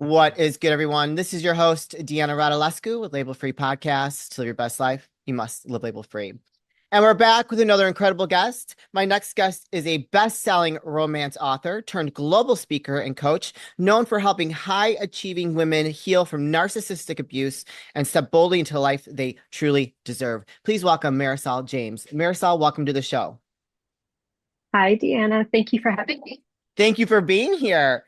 What is good, everyone? This is your host, Deanna Radulescu with Label Free Podcast. To live your best life, you must live label free. And we're back with another incredible guest. My next guest is a best-selling romance author turned global speaker and coach, known for helping high-achieving women heal from narcissistic abuse and step boldly into the life they truly deserve. Please welcome Marysol James. Marysol, welcome to the show. Hi, Deanna. Thank you for having me. Thank you for being here.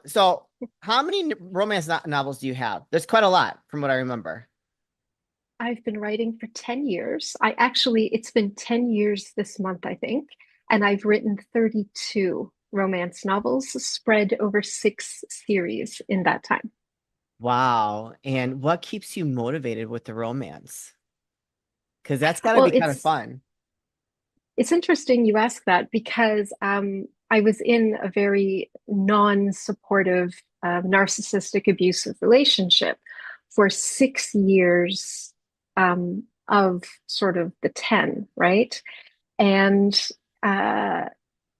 So how many romance novels do you have? There's quite a lot from what I remember. I've been writing for 10 years. It's been 10 years this month, I think, and I've written 32 romance novels spread over six series in that time. Wow. And what keeps you motivated with the romance? Because that's got to Well, be kind of it's fun. it's interesting you ask that because I was in a very non-supportive, narcissistic, abusive relationship for 6 years of sort of the 10, right? And uh,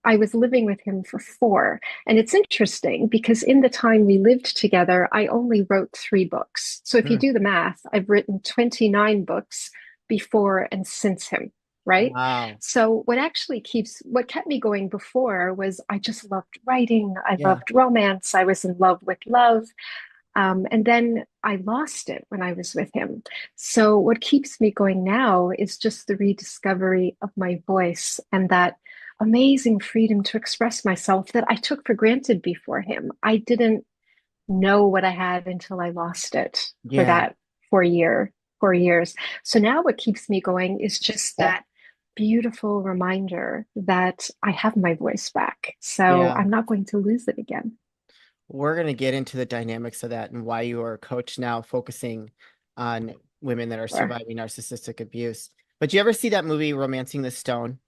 I was living with him for four. And it's interesting because in the time we lived together, I only wrote three books. So if you Hmm. do the math, I've written 29 books before and since him, right? Wow. So what kept me going before was I just loved writing. I Yeah. loved romance. I was in love with love. And then I lost it when I was with him. So, what keeps me going now is just the rediscovery of my voice and that amazing freedom to express myself that I took for granted before him. I didn't know what I had until I lost it for Yeah. that 4 years. So now what keeps me going is just that beautiful reminder that I have my voice back. So Yeah. I'm not going to lose it again. We're going to get into the dynamics of that and why you are a coach now focusing on women that are Sure. surviving narcissistic abuse. But you ever see that movie, Romancing the Stone?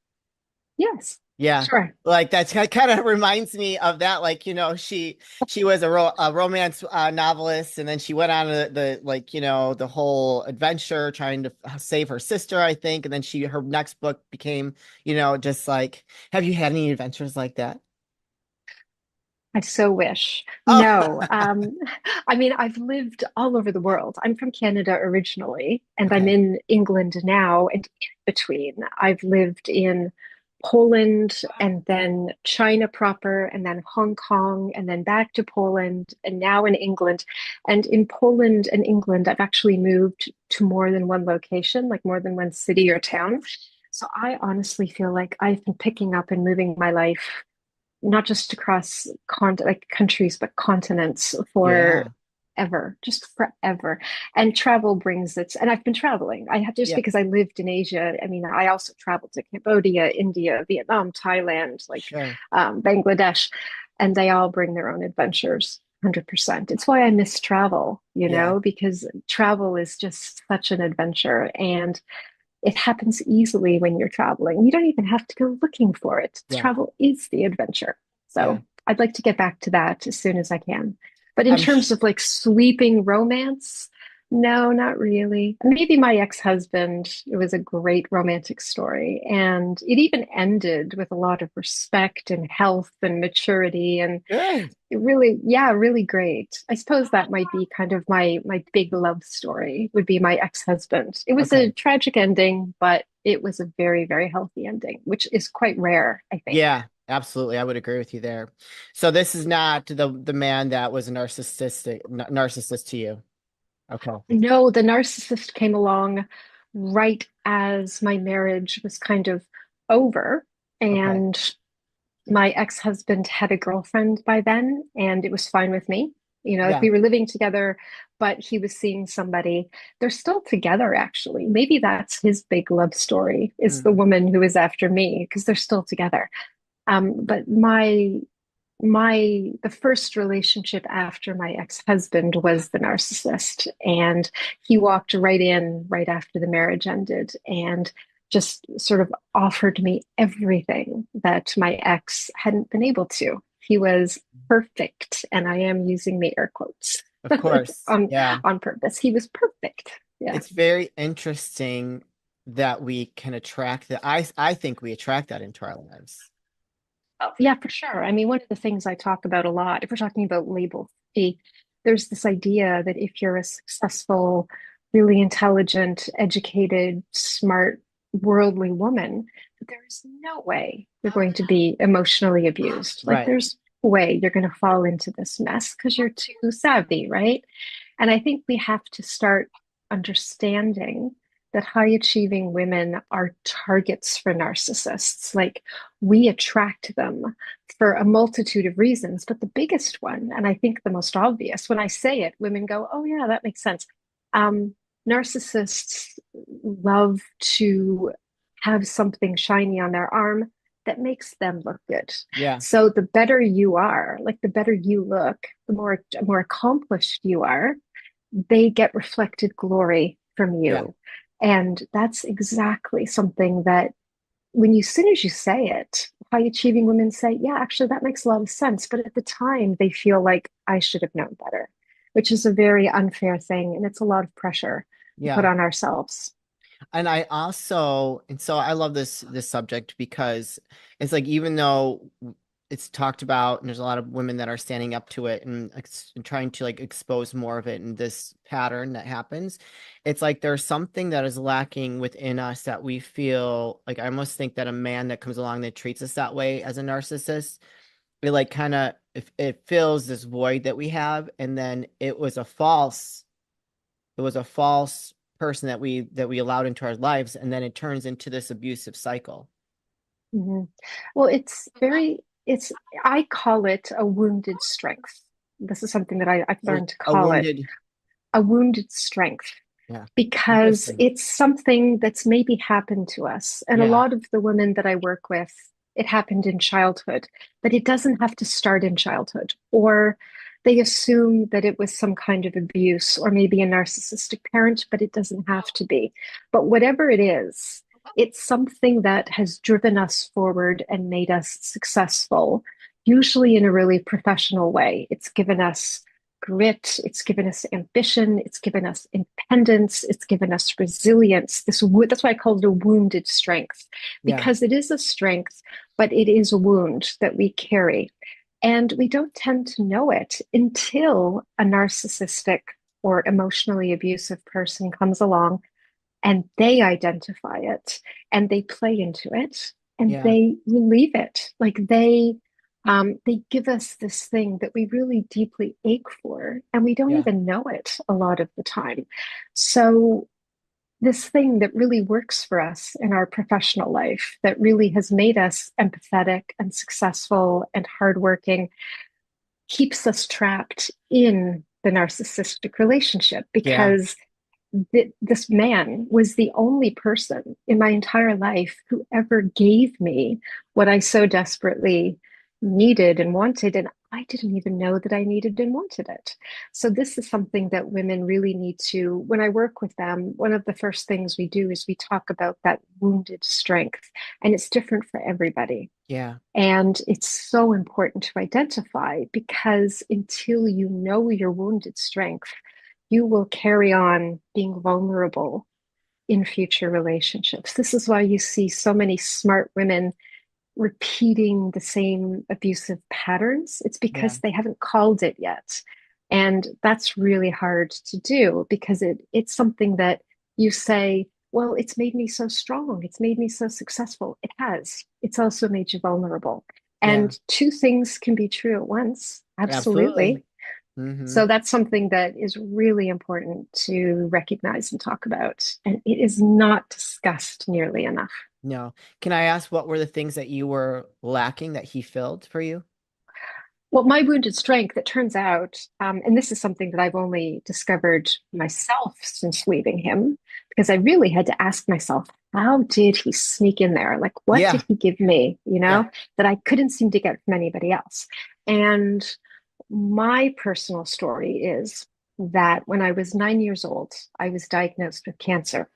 Yes, Yeah. sure. Like that's kind of reminds me of that. Like, she was a romance novelist, and then she went on the whole adventure trying to save her sister, I think. And then her next book became, just like, have you had any adventures like that? I so wish. Oh, No. I mean, I've lived all over the world. I'm from Canada originally, and I'm okay. in England now. And in between, I've lived in Poland and then China proper, and then Hong Kong, and then back to Poland, and now in England. And in Poland and England, I've actually moved to more than one location, like more than one city or town. So I honestly feel like I've been picking up and moving my life not just across like countries, but continents for Yeah. ever, just forever. And travel brings it. And I've been traveling. I have just Yeah. because I lived in Asia. I mean, I also traveled to Cambodia, India, Vietnam, Thailand, like Sure. Bangladesh, and they all bring their own adventures. 100%. It's why I miss travel, Yeah. because travel is just such an adventure. And it happens easily when you're traveling. You don't even have to go looking for it. Yeah. Travel is the adventure. Yeah. So I'd like to get back to that as soon as I can. But in I'm terms of like sweeping romance, no, not really. Maybe my ex-husband, it was a great romantic story. And it even ended with a lot of respect and health and maturity. And good. it really, yeah, really great. I suppose that might be kind of my big love story would be my ex-husband. It was a Okay. tragic ending, but it was a very, very healthy ending, which is quite rare, I think. Yeah, absolutely. I would agree with you there. So this is not the man that was a narcissist to you. Okay. No, the narcissist came along right as my marriage was kind of over, Okay. and my ex-husband had a girlfriend by then, and it was fine with me. Like Yeah. we were living together, but he was seeing somebody. They're still together, actually. Maybe that's his big love story, is the Mm. woman who is after me, because they're still together. But the first relationship after my ex-husband was the narcissist, and he walked right in right after the marriage ended and just sort of offered me everything that my ex hadn't been able to. He was perfect, and I am using the air quotes Of course. on Yeah. on purpose. He was perfect. Yeah. It's very interesting that we can attract that. I think we attract that into our lives. Oh, yeah, for sure. I mean, one of the things I talk about a lot, if we're talking about label free, there's this idea that if you're a successful, really intelligent, educated, smart, worldly woman, there's no way you're going to be emotionally abused. Like, Right. there's no way you're going to fall into this mess because you're too savvy, right? And I think we have to start understanding that high achieving women are targets for narcissists. Like, we attract them for a multitude of reasons, but the biggest one, and I think the most obvious, when I say it, women go, oh, yeah, that makes sense. Um, Narcissists love to have something shiny on their arm that makes them look good. Yeah. So the better you are, like the better you look, the more accomplished you are, they get reflected glory from Yeah. you. And that's exactly something that when you, as soon as you say it, high achieving women say, yeah, actually, that makes a lot of sense. But at the time, they feel like I should have known better, which is a very unfair thing. And it's a lot of pressure to put Yeah. on ourselves. And I also, and so I love this subject because it's like even though it's talked about and there's a lot of women that are standing up to it and, and trying to like expose more of it in this pattern that happens, it's like there's something that is lacking within us that we feel like I almost think that a man that comes along that treats us that way as a narcissist, it like kind of it fills this void that we have, and then it was a false person that we allowed into our lives, and then it turns into this abusive cycle. Mhm. Well, it's, I call it a wounded strength. This is something that I've learned to A call it wounded. a wounded strength Yeah. because Interesting. it's something that's maybe happened to us. And a Yeah. lot of the women that I work with, it happened in childhood, but it doesn't have to start in childhood. Or they assume that it was some kind of abuse or maybe a narcissistic parent, but it doesn't have to be. But whatever it is, it's something that has driven us forward and made us successful, usually in a really professional way. It's given us grit, it's given us ambition, it's given us independence, it's given us resilience. That's why I call it a wounded strength, Yeah. because it is a strength, but it is a wound that we carry. And we don't tend to know it until a narcissistic or emotionally abusive person comes along and they identify it and they play into it and Yeah. they relieve it. Like they give us this thing that we really deeply ache for, and we don't Yeah. even know it a lot of the time. So this thing that really works for us in our professional life, that really has made us empathetic and successful and hardworking, keeps us trapped in the narcissistic relationship Yeah. because this man was the only person in my entire life who ever gave me what I so desperately needed and wanted. And I didn't even know that I needed and wanted it. So, this is something that women really need to, when I work with them, one of the first things we do is we talk about that wounded strength. And it's different for everybody. Yeah. And it's so important to identify because until you know your wounded strength, you will carry on being vulnerable in future relationships. This is why you see so many smart women repeating the same abusive patterns. It's Yeah. because they haven't called it yet. And that's really hard to do because it's something that you say, well, it's made me so strong. It's made me so successful. It has. It's also made you vulnerable. Yeah. And two things can be true at once. Absolutely. Absolutely. Mm-hmm. So that's something that is really important to recognize and talk about. And it is not discussed nearly enough. No. Can I ask what were the things that you were lacking that he filled for you? Well, my wounded strength, it turns out, and this is something that I've only discovered myself since leaving him, because I really had to ask myself, how did he sneak in there? Like, what Yeah. did he give me, Yeah. that I couldn't seem to get from anybody else? And my personal story is that when I was 9 years old, I was diagnosed with cancer.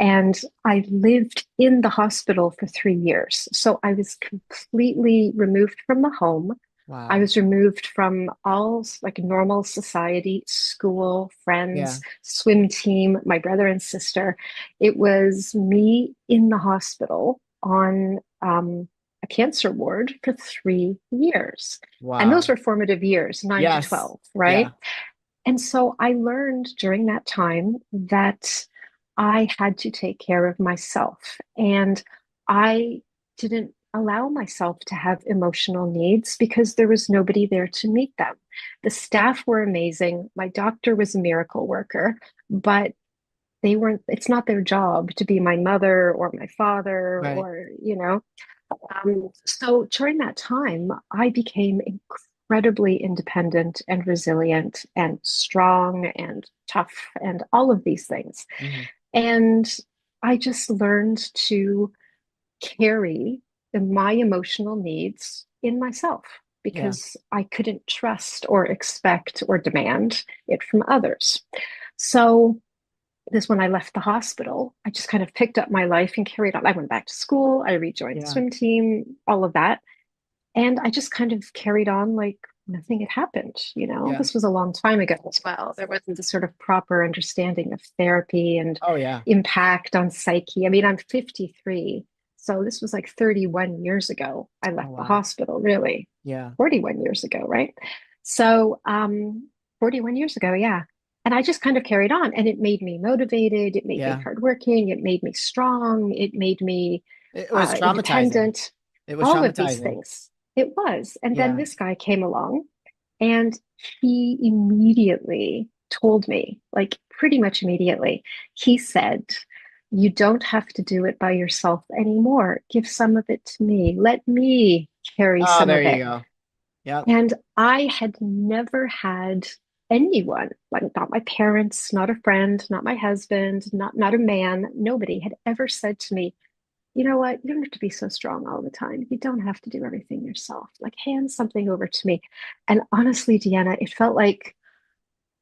And I lived in the hospital for 3 years. So I was completely removed from the home. I Wow. was removed from all like normal society, school, Yeah. friends, swim team, my brother and sister. It was me in the hospital on a cancer ward for 3 years. And those Wow. were formative years, 9 to Yes. 12, right? Yeah. And so I learned during that time that I had to take care of myself. And I didn't allow myself to have emotional needs because there was nobody there to meet them. The staff were amazing. My doctor was a miracle worker, but they weren't, it's not their job to be my mother or my father Right. or, you know. So during that time, I became incredibly independent and resilient and strong and tough and all of these things. Hmm. And I just learned to carry my emotional needs in myself Yeah. because I couldn't trust or expect or demand it from others. So this when I left the hospital, I just kind of picked up my life and carried on. I went back to school, I rejoined the Yeah. swim team, all of that. And I just kind of carried on like nothing had happened. You know, Yeah. this was a long time ago as well. There wasn't the sort of proper understanding of therapy and Oh, yeah. impact on psyche. I mean, I'm 53. So this was like 31 years ago. I Oh, left the wow. hospital, really. Yeah. 41 years ago, right? So, 41 years ago, yeah. And I just kind of carried on and it made me motivated. It made me Yeah. hardworking. It made me strong. It made me It was traumatizing. independent, It was all of these traumatizing. things. It was. And then Yeah. this guy came along and he immediately told me, like pretty much immediately, he said, you don't have to do it by yourself anymore. Give some of it to me. Let me carry Oh, some there of you it. go. Yep. And I had never had anyone, like not my parents, not a friend, not my husband, not a man, nobody had ever said to me, you know what, you don't have to be so strong all the time. You don't have to do everything yourself. Like hand something over to me. And honestly, Deanna, I felt like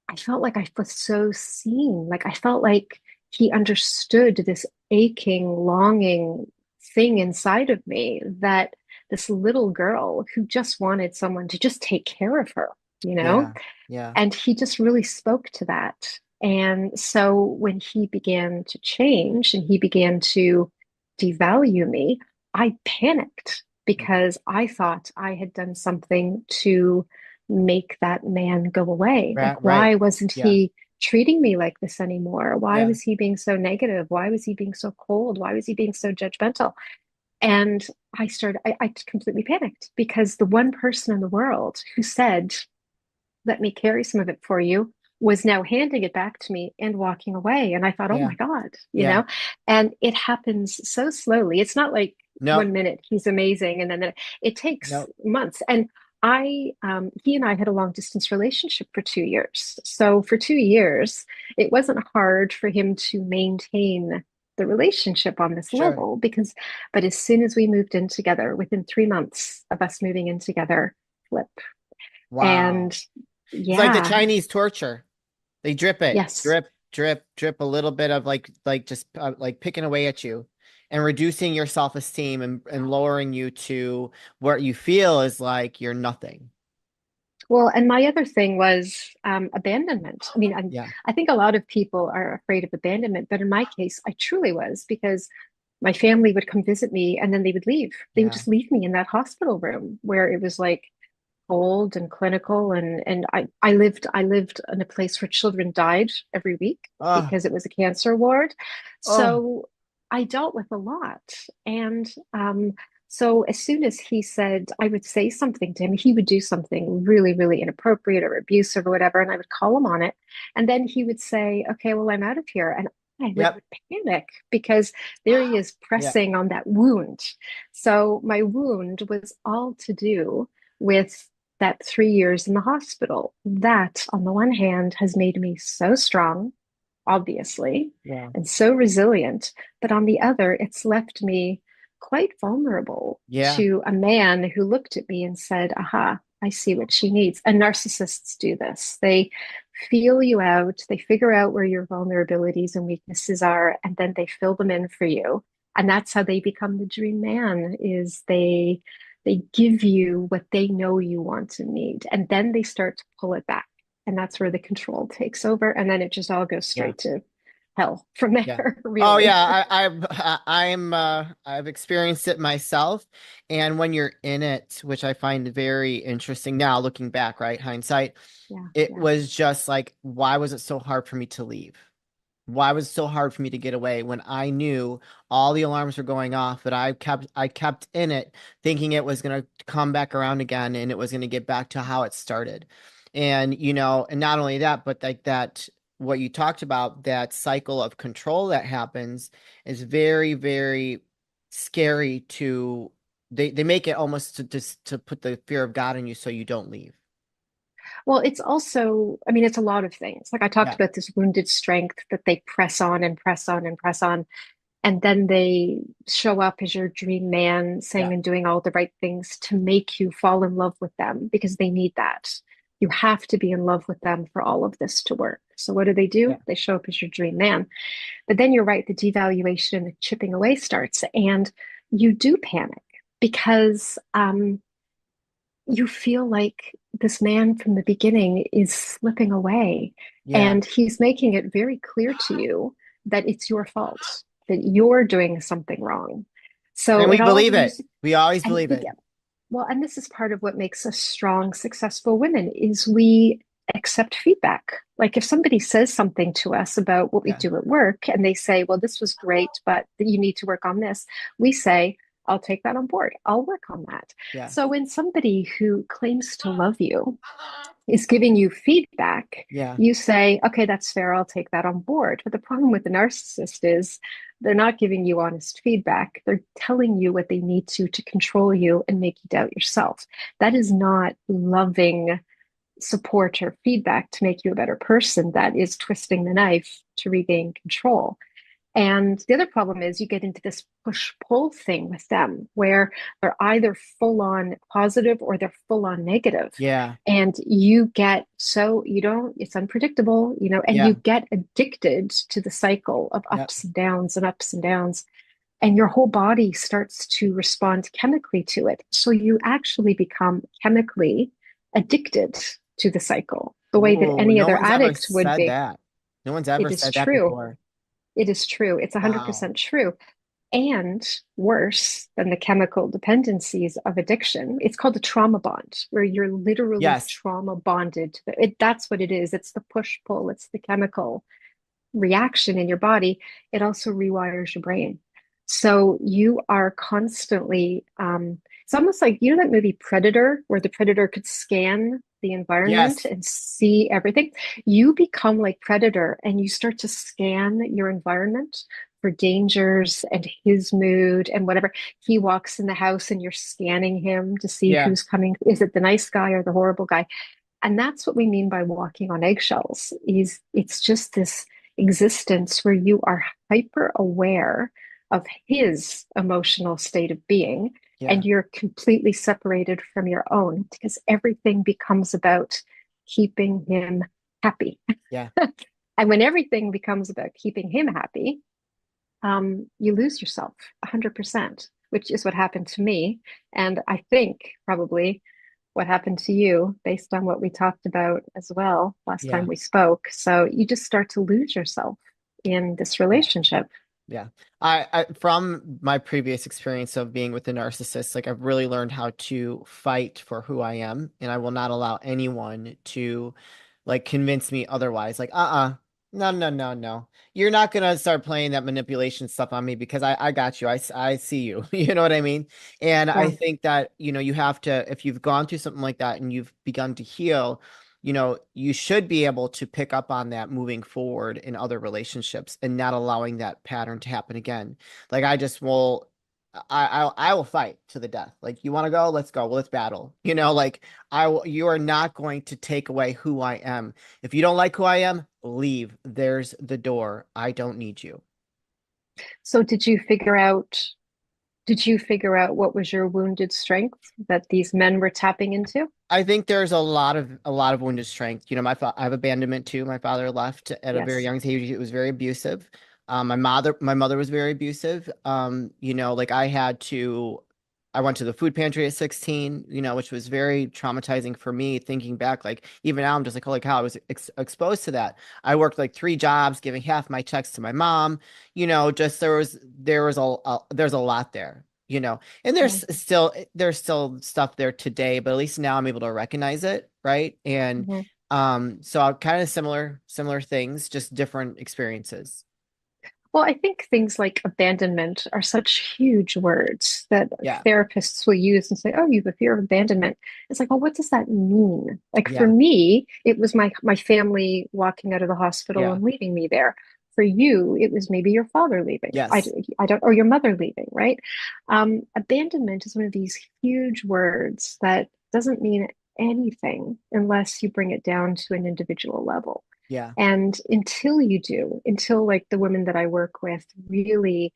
I was so seen. Like I felt like he understood this aching, longing thing inside of me that this little girl who just wanted someone to just take care of her, you know? Yeah. Yeah. And he just really spoke to that. And so when he began to change and he began to devalue me, I panicked because I thought I had done something to make that man go away. Right. Like, Right. why wasn't Yeah. he treating me like this anymore? Why Yeah. was he being so negative? Why was he being so cold? Why was he being so judgmental? And I completely panicked because the one person in the world who said, let me carry some of it for you, was now handing it back to me and walking away. And I thought, oh Yeah. my God, you Yeah. know, and it happens so slowly. It's not like Nope. 1 minute he's amazing and then it takes Nope. months. And he and I had a long distance relationship for 2 years. So for 2 years, it wasn't hard for him to maintain the relationship on this Sure. level but as soon as we moved in together, within 3 months of us moving in together, flip. Wow. And It's like the yeah, Chinese torture. They drip it, yes. drip, drip, drip a little bit of like just like picking away at you and reducing your self-esteem and lowering you to what you feel is like you're nothing. Well, and my other thing was abandonment. I mean, Yeah. I think a lot of people are afraid of abandonment, but in my case, I truly was because my family would come visit me and then they would leave. They would Yeah. just leave me in that hospital room where it was like cold and clinical, and I lived in a place where children died every week Oh, because it was a cancer ward. oh, So I dealt with a lot. And so as soon as he said I would say something to him, he would do something really, really inappropriate or abusive or whatever, and I would call him on it. And then he would say, okay, well, I'm out of here. And I would yep. panic because there he is Yeah. pressing on that wound. So my wound was all to do with that 3 years in the hospital. That, on the one hand, has made me so strong, obviously, Yeah. and so resilient. But on the other, it's left me quite vulnerable Yeah. to a man who looked at me and said, aha, I see what she needs. And narcissists do this. They feel you out, they figure out where your vulnerabilities and weaknesses are, and then they fill them in for you. And that's how they become the dream man, is they give you what they know you want and need, and then they start to pull it back. And that's where the control takes over. And then it just all goes Yeah. straight to hell from Yeah. there, Oh really. yeah, I've experienced it myself. And when you're in it, which I find very interesting now looking back, right? Hindsight, Yeah, it yeah. was just like, why was it so hard for me to leave? Why was it so hard for me to get away when I knew all the alarms were going off, but I kept in it thinking it was going to come back around again and it was going to get back to how it started. And and not only that, but like that what you talked about, that cycle of control that happens is very, very scary to they make it almost to just to put the fear of God in you so you don't leave. Well, it's also, I mean, it's a lot of things. Like I talked Yeah. about this wounded strength that they press on and press on and press on. And then they show up as your dream man, Yeah. saying and doing all the right things to make you fall in love with them because they need that. You have to be in love with them for all of this to work. So what do? Yeah. They show up as your dream man. But then you're right, the devaluation and the chipping away starts, and you do panic because you feel like this man from the beginning is slipping away, Yeah. and he's making it very clear to you that it's your fault, that you're doing something wrong. So And it we all believe it. leaves, We always and believe it. yeah, well, and this is part of what makes us strong, successful women is we accept feedback. Like if somebody says something to us about what we Yeah. do at work and they say, well, this was great, but you need to work on this, we say, I'll take that on board. I'll work on that. Yeah. So when somebody who claims to love you is giving you feedback, Yeah. you say, okay, that's fair. I'll take that on board. But the problem with the narcissist is they're not giving you honest feedback. They're telling you what they need to control you and make you doubt yourself. That is not loving support or feedback to make you a better person. That is twisting the knife to regain control. And the other problem is you get into this push pull thing with them where they're either full on positive or they're full on negative. Yeah. And you get so you don't, it's unpredictable, and you Yeah. get addicted to the cycle of Yep. ups and downs and ups and downs. And your whole body starts to respond chemically to it. So you actually become chemically addicted to the cycle, the way that Ooh, any no other one's ever addict would said be. that. No one's ever It is said that true. before. It is true. It's Wow. 100% true. And worse than the chemical dependencies of addiction, it's called a trauma bond, where you're literally Yes. trauma bonded. That's what it is. It's the push pull, it's the chemical reaction in your body. It also rewires your brain. So you are constantly, it's almost like, that movie Predator, where the predator could scan the environment Yes. and see everything. You become like Predator and you start to scan your environment for dangers and his mood and whatever. He walks in the house and you're scanning him to see Yeah. who's coming. Is it the nice guy or the horrible guy? And that's what we mean by walking on eggshells, is it's just this existence where you are hyper aware of his emotional state of being Yeah. and you're completely separated from your own because everything becomes about keeping him happy. Yeah. And when everything becomes about keeping him happy, you lose yourself 100%, which is what happened to me. And I think probably what happened to you based on what we talked about as well last time Yeah. we spoke. So you just start to lose yourself in this Yeah. relationship. Yeah. I from my previous experience of being with the narcissist, like I've really learned how to fight for who I am, and I will not allow anyone to like convince me otherwise. Like, no, no, no, no. You're not gonna start playing that manipulation stuff on me because I got you. I see you. You know what I mean? And I Yeah. think that, you have to, if you've gone through something like that and you've begun to heal, you should be able to pick up on that moving forward in other relationships and not allowing that pattern to happen again. Like I just will, I will fight to the death. Like you want to go, let's go. Well, let's battle. Like you are not going to take away who I am. If you don't like who I am, leave. There's the door. I don't need you. So did you figure out what was your wounded strength that these men were tapping into? I think there's a lot of wounded strength. I have abandonment too. My father left at a very Yes. young age. It was very abusive. My mother was very abusive. Like I went to the food pantry at 16, which was very traumatizing for me thinking back. Like even now, I'm just like, holy cow, I was exposed to that. I worked like 3 jobs, giving half my checks to my mom. Just there's a lot there. And Yeah. there's still stuff there today, but at least now I'm able to recognize it, right? And Mhm. so kind of similar things, just different experiences. Well, I think things like abandonment are such huge words that Yeah, therapists will use and say, "Oh, you have a fear of abandonment." It's like, "Well, what does that mean?" Like for yeah, me, it was my family walking out of the hospital yeah, and leaving me there. For you, it was maybe your father leaving. yes, I don't, or your mother leaving, right? Abandonment is one of these huge words that doesn't mean anything unless you bring it down to an individual level. yeah, And until like the women that I work with really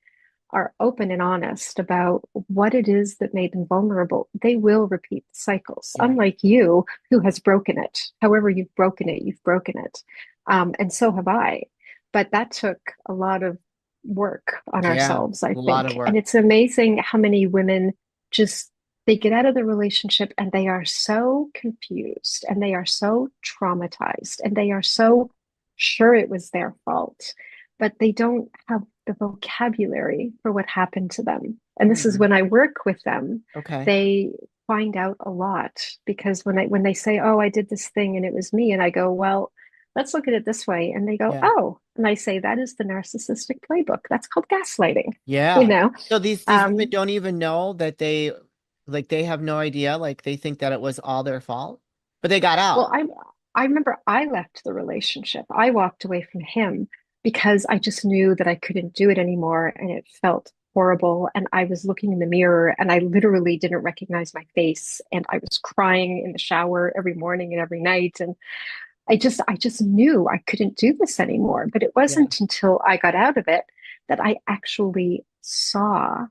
are open and honest about what it is that made them vulnerable, they will repeat the cycles. yeah, Unlike you, who has broken it. However, you've broken it, you've broken it. And so have I. But that took a lot of work on yeah. ourselves, I A lot of think. And work. it's amazing how many women just they get out of the relationship and they are so confused and they are so traumatized and they are so sure it was their fault, but they don't have the vocabulary for what happened to them. And this is Hmm. when I work with them, Okay. they find out a lot because when they say, "Oh, I did this thing and it was me," and I go, "Well, let's look at it this way," and they go, Yeah. "Oh," and I say, "That is the narcissistic playbook. That's called gaslighting." You Yeah. know, So these women um, don't even know that they have no idea, like they think that it was all their fault, but they got well, out. I remember I left the relationship. I walked away from him because I just knew that I couldn't do it anymore and it felt horrible. And I was looking in the mirror and I literally didn't recognize my face. And I was crying in the shower every morning and every night. And I just knew I couldn't do this anymore. But it Yeah. wasn't until I got out of it that I actually saw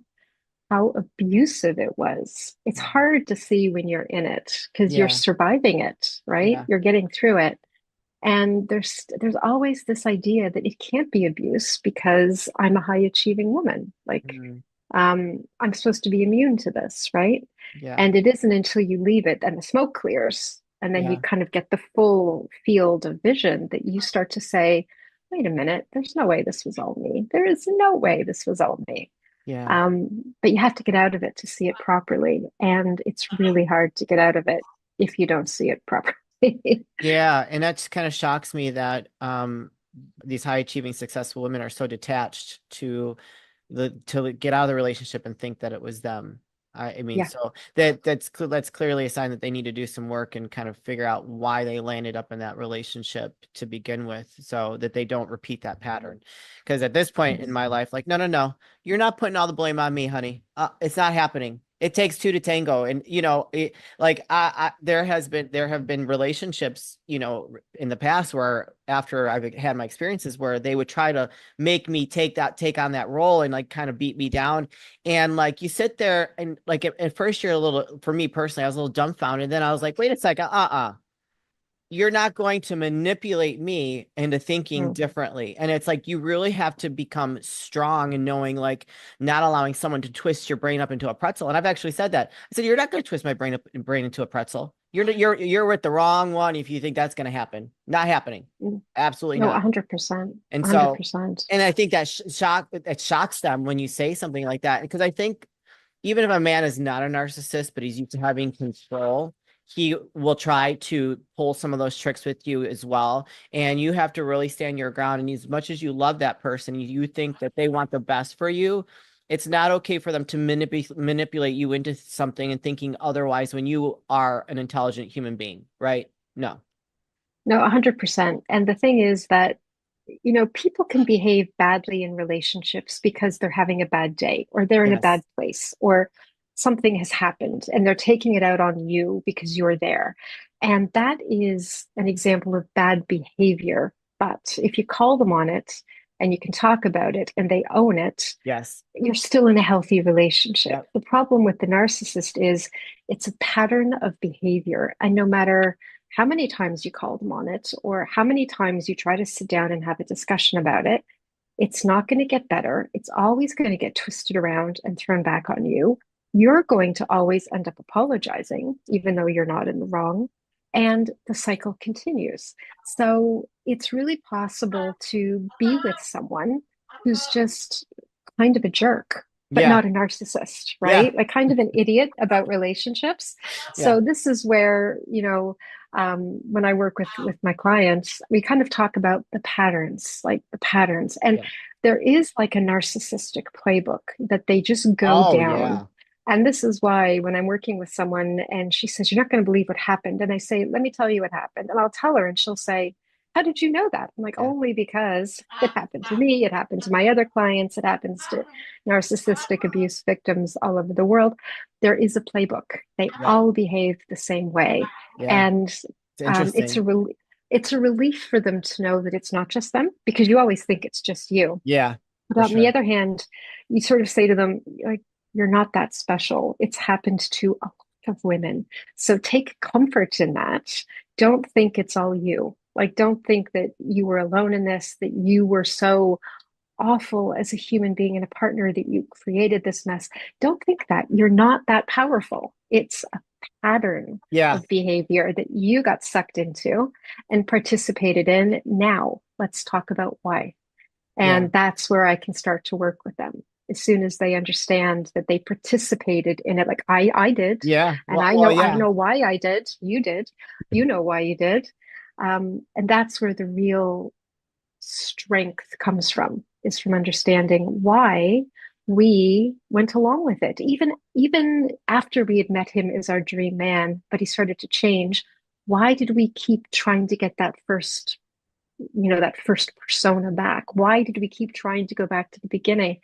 how abusive it was. It's Mhm. hard to see when you're in it because you're Yeah. surviving it, right? Yeah. You're getting through it. And there's always this idea that it can't be abuse because I'm a high achieving woman. Like Mhm. I'm supposed to be immune to this, right? Yeah. And it isn't until you leave it and the smoke clears and then you Yeah. kind of get the full field of vision that you start to say, wait a minute, there's no way this was all me. There is no way this was all me. Yeah. But you have to get out of it to see it properly. And it's really hard to get out of it if you don't see it properly. Yeah. And that kind of shocks me that these high achieving successful women are so detached to get out of the relationship and think that it was them. I mean, Yeah. so that's clearly a sign that they need to do some work and kind of figure out why they landed up in that relationship to begin with, so that they don't repeat that pattern. Because at this point in Yes. my life, like, no, no, no, you're not putting all the blame on me, honey. It's not happening. It takes two to tango, and like there have been relationships, in the past where after I've had my experiences where they would try to make me take on that role and like kind of beat me down. And like you sit there and like at first you're a little, for me personally, I was a little dumbfounded. Then I was like, wait a second, you're not going to manipulate me into thinking Mm. differently. And it's like you really have to become strong and knowing, like, not allowing someone to twist your brain up into a pretzel. And I've actually said that. I said, you're not going to twist my brain into a pretzel. You're with the wrong one if you think that's going to happen. Not happening. Mm. Absolutely No, not. 100%. And so, 100%. and I think that it shocks them when you say something like that. Because I think even if a man is not a narcissist, but he's used to having control, he will try to pull some of those tricks with you as well. And you have to really stand your ground. And as much as you love that person, you think that they want the best for you. It's not okay for them to manipulate you into something and thinking otherwise when you are an intelligent human being, right? No. No, 100%. And the thing is that, people can behave badly in relationships because they're having a bad day or they're in a bad Yes. place or something has happened and they're taking it out on you because you're there. And that is an example of bad behavior. But if you call them on it and you can talk about it and they own it, Yes. you're still in a healthy relationship. Yep. The problem with the narcissist is it's a pattern of behavior. And no matter how many times you call them on it or how many times you try to sit down and have a discussion about it, it's not going to get better. It's always going to get twisted around and thrown back on you. you're going to always end up apologizing, even though you're not in the wrong. And the cycle continues. So it's really possible to be with someone who's just kind of a jerk, but Yeah. not a narcissist, Yeah. right? Like kind of an idiot about relationships. Yeah. So this is where, when I work with my clients, we kind of talk about the patterns, like the patterns. And Yeah. there is like a narcissistic playbook that they just go Oh, down. yeah. And this is why when I'm working with someone and she says, "You're not going to believe what happened." And I say, "Let me tell you what happened." And I'll tell her, and she'll say, "How did you know that?" I'm like, Yeah. "Only because it happened to me. It happened to my other clients. It happens to narcissistic abuse victims all over the world. There is a playbook. They Yeah. all behave the same way." Yeah. And It's it's interesting. it's a relief for them to know that it's not just them, because you always think it's just you. Yeah, But for on the sure. other hand, you sort of say to them, like, "You're not that special. It's happened to a lot of women. So take comfort in that. Don't think it's all you. Like, don't think that you were alone in this, that you were so awful as a human being and a partner that you created this mess. Don't think that. You're not that powerful. It's a pattern Yeah. of behavior that you got sucked into and participated in. Now, let's talk about why." Yeah. And that's where I can start to work with them. As soon as they understand that they participated in it, like I did, Yeah. and I Yeah. know why I did, you know why you did. And that's where the real strength comes from, is from understanding why we went along with it. Even after we had met him as our dream man, but he started to change. Why did we keep trying to get that first persona back? Why did we keep trying to go back to the beginning?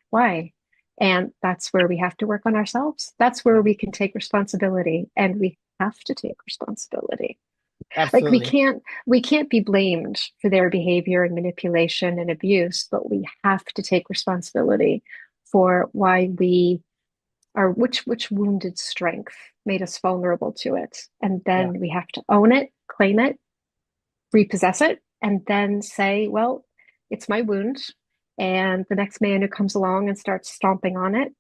Why? And that's where we have to work on ourselves. That's where Yeah. we can take responsibility, and we have to take responsibility. Like Absolutely. we can't be blamed for their behavior and manipulation and abuse, but we have to take responsibility for why we are, which wounded strength made us vulnerable to it. And Yeah. then we have to own it, claim it, repossess it, and then say, "Well, it's my wound. And the next man who comes along and starts stomping on it,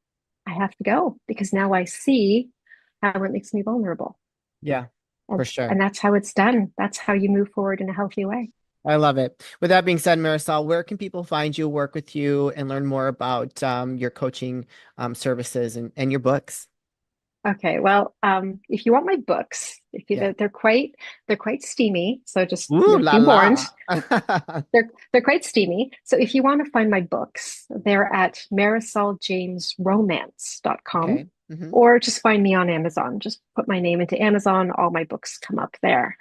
I have to go, because now I see how it makes me vulnerable." Yeah, for And sure. that's how it's done. That's how you move forward in a healthy way. I love it. With that being said, Marisol, where can people find you, work with you, and learn more about your coaching services and your books? Okay, well, if you want my books, if you Yeah. they're quite steamy, so just Ooh, la be la. warned. They're quite steamy. So if you want to find my books, they're at marysoljamesromance.com, Okay. Hmm. or just find me on Amazon. Just put my name into Amazon, all my books come up there.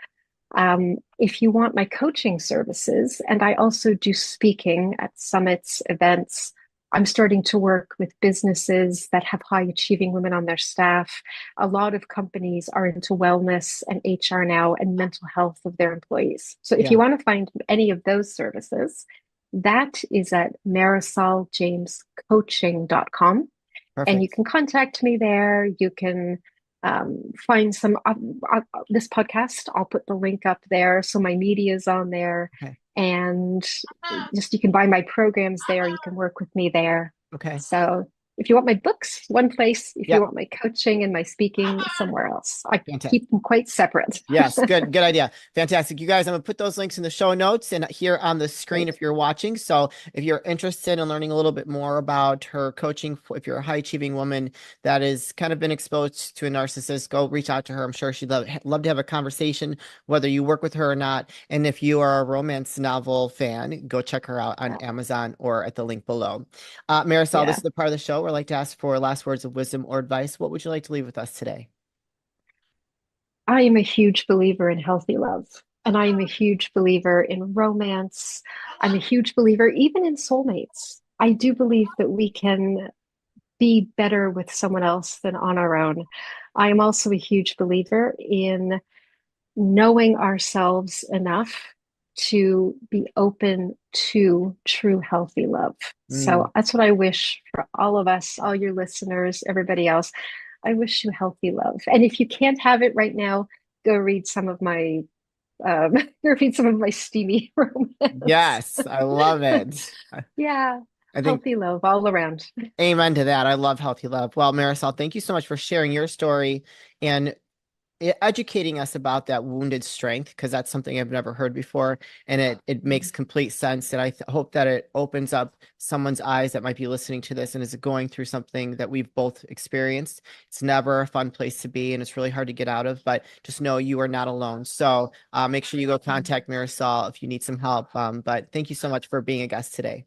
If you want my coaching services, and I also do speaking at summits, events. I'm starting to work with businesses that have high achieving women on their staff. A lot of companies are into wellness and HR now, and mental health of their employees. So if you Yeah. want to find any of those services, that is at marysoljamescoaching.com. And you Perfect. can contact me there. You can find this podcast. I'll put the link up there. So my media is on there. Okay. And just you can buy my programs there. You can work with me there. Okay. So if you want my books, one place. If you Yep. want my coaching and my speaking, somewhere else. I Fantastic. keep them quite separate. Yes, good idea. Fantastic. You guys, I'm gonna put those links in the show notes and here on the screen Great. if you're watching. So if you're interested in learning a little bit more about her coaching, if you're a high achieving woman that has kind of been exposed to a narcissist, go reach out to her. I'm sure she'd love to have a conversation, whether you work with her or not. And if you are a romance novel fan, go check her out on Yeah. Amazon or at the link below. Marisol, this Yeah. is the part of the show where I like to ask for last words of wisdom or advice. What would you like to leave with us today? I am a huge believer in healthy love, and I am a huge believer in romance. I'm a huge believer even in soulmates. I do believe that we can be better with someone else than on our own. I am also a huge believer in knowing ourselves enough to be open to true healthy love. Mm, So that's what I wish for all of us, all your listeners, everybody else. I wish you healthy love. And if you can't have it right now, go read some of my go read some of my steamy romance. yes, I love it. Yeah. I think Healthy love all around. amen to that. I love healthy love. Well, Marysol, thank you so much for sharing your story and educating us about that wounded strength, because that's something I've never heard before, and it makes complete sense. And I hope that it opens up someone's eyes that might be listening to this and is going through something that we've both experienced. It's never a fun place to be, and it's really hard to get out of, but just know you are not alone. So make sure you go contact Marysol if you need some help. But thank you so much for being a guest today.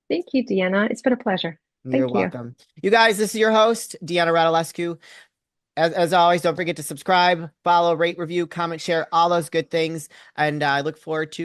Thank you, Deanna. It's been a pleasure. You're Thank you. welcome. You guys, this is your host, Deanna Radulescu. As always, don't forget to subscribe, follow, rate, review, comment, share, all those good things. And I look forward to